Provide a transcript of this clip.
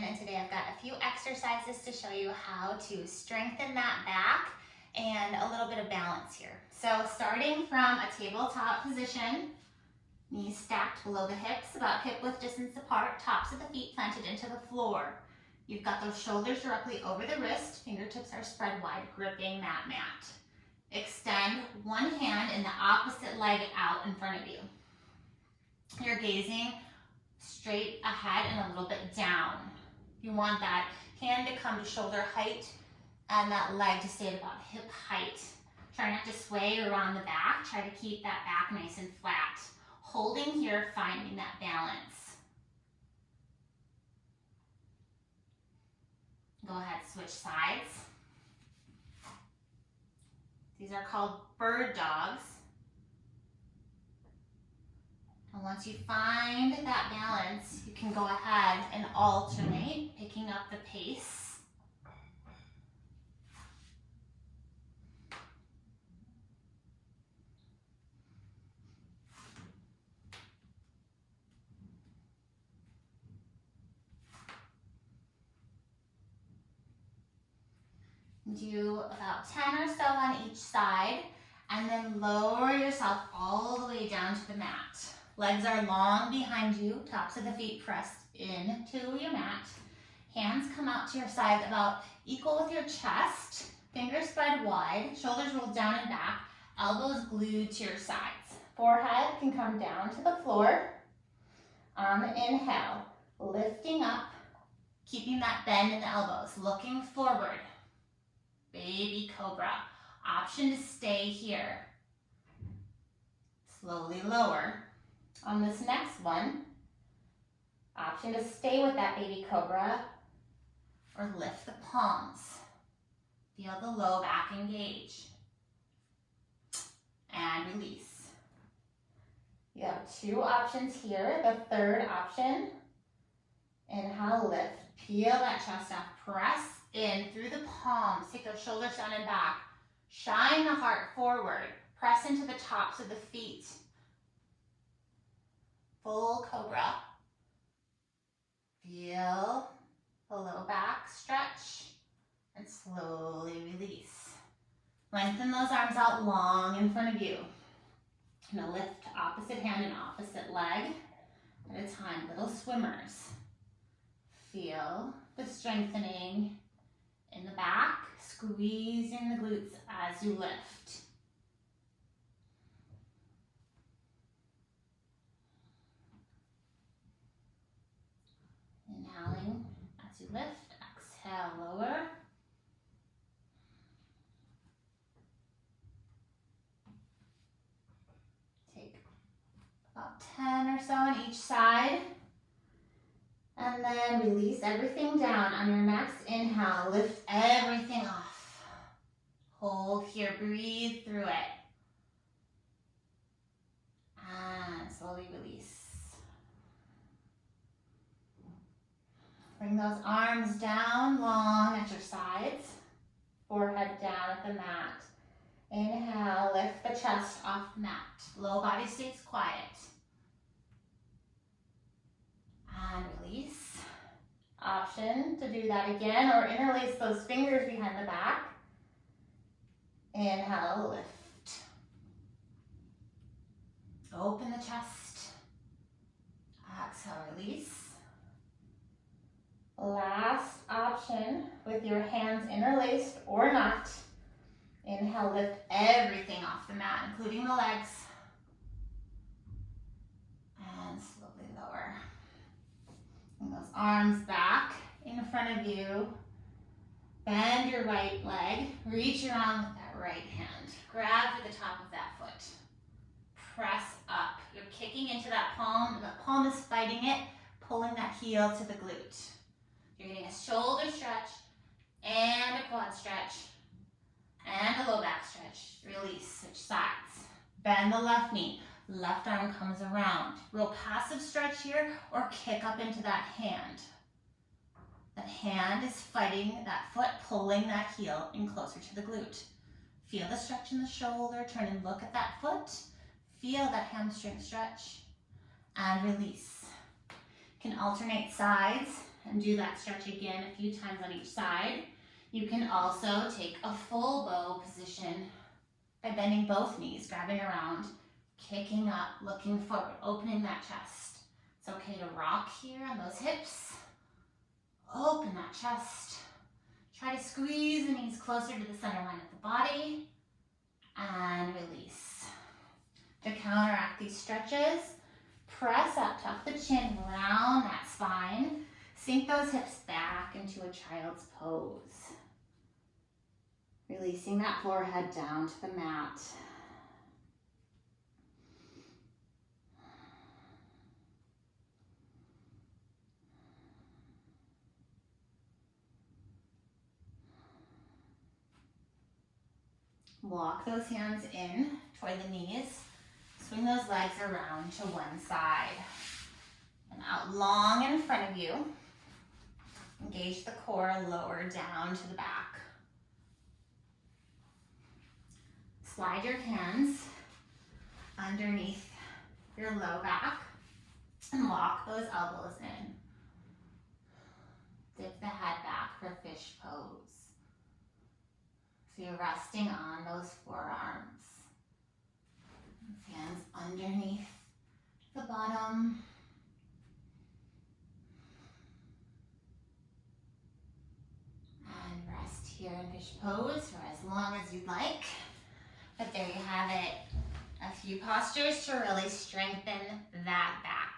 and today I've got a few exercises to show you how to strengthen that back and a little bit of balance here. So starting from a tabletop position, knees stacked below the hips, about hip width distance apart, tops of the feet planted into the floor. You've got those shoulders directly over the wrist, fingertips are spread wide, gripping that mat. Extend one hand and the opposite leg out in front of you. You're gazing straight ahead and a little bit down. You want that hand to come to shoulder height and that leg to stay at about hip height. Try not to sway around the back. Try to keep that back nice and flat. Holding here, finding that balance. Go ahead, switch sides. These are called bird dogs. And once you find that balance, you can go ahead and alternate, picking up the pace. Do about 10 or so on each side, and then lower yourself all the way down to the mat. Legs are long behind you, tops of the feet pressed into your mat. Hands come out to your sides about equal with your chest. Fingers spread wide, shoulders rolled down and back, elbows glued to your sides. Forehead can come down to the floor. On the inhale, lifting up, keeping that bend in the elbows, looking forward. Baby Cobra. Option to stay here. Slowly lower. On this next one, option to stay with that Baby Cobra or lift the palms. Feel the low back engage. And release. You have two options here. The third option, inhale, lift. Peel that chest off. Press in through the palms. Take those shoulders down and back. Shine the heart forward. Press into the tops of the feet. Full Cobra. Feel the low back stretch and slowly release. Lengthen those arms out long in front of you. I'm going to lift opposite hand and opposite leg at a time. Little swimmers. Feel the strengthening in the back, squeezing the glutes as you lift. Inhaling as you lift, exhale, lower. Take about 10 or so on each side. And then release everything down. On your next inhale, lift everything off. Hold here, breathe through it. And slowly release. Bring those arms down long at your sides. Forehead down at the mat. Inhale, lift the chest off the mat. Low body stays quiet. And release. Option to do that again or interlace those fingers behind the back. Inhale, lift. Open the chest. Exhale, release. Last option with your hands interlaced or not. Inhale, lift everything off the mat, including the legs. And slowly lower. Bring those arms back in front of you. Bend your right leg. Reach around with that right hand. Grab to the top of that foot. Press up. You're kicking into that palm. The palm is fighting it, pulling that heel to the glute. You're getting a shoulder stretch and a quad stretch and a low back stretch. Release. Switch sides. Bend the left knee. Left arm comes around. Real passive stretch here or kick up into that hand. That hand is fighting that foot, pulling that heel in closer to the glute. Feel the stretch in the shoulder. Turn and look at that foot. Feel that hamstring stretch and release. You can alternate sides and do that stretch again a few times on each side. You can also take a full bow position by bending both knees, grabbing around, kicking up, looking forward, opening that chest. It's okay to rock here on those hips. Open that chest. Try to squeeze the knees closer to the center line of the body and release. To counteract these stretches, press up, tuck the chin, round that spine. Sink those hips back into a child's pose. Releasing that forehead down to the mat. Walk those hands in toward the knees. Swing those legs around to one side. And out long in front of you. Engage the core, lower down to the back. Slide your hands underneath your low back and walk those elbows in. Dip the head back for fish pose. So you're resting on those forearms. Hands underneath the bottom. And rest here in fish pose for as long as you'd like. But there you have it. A few postures to really strengthen that back.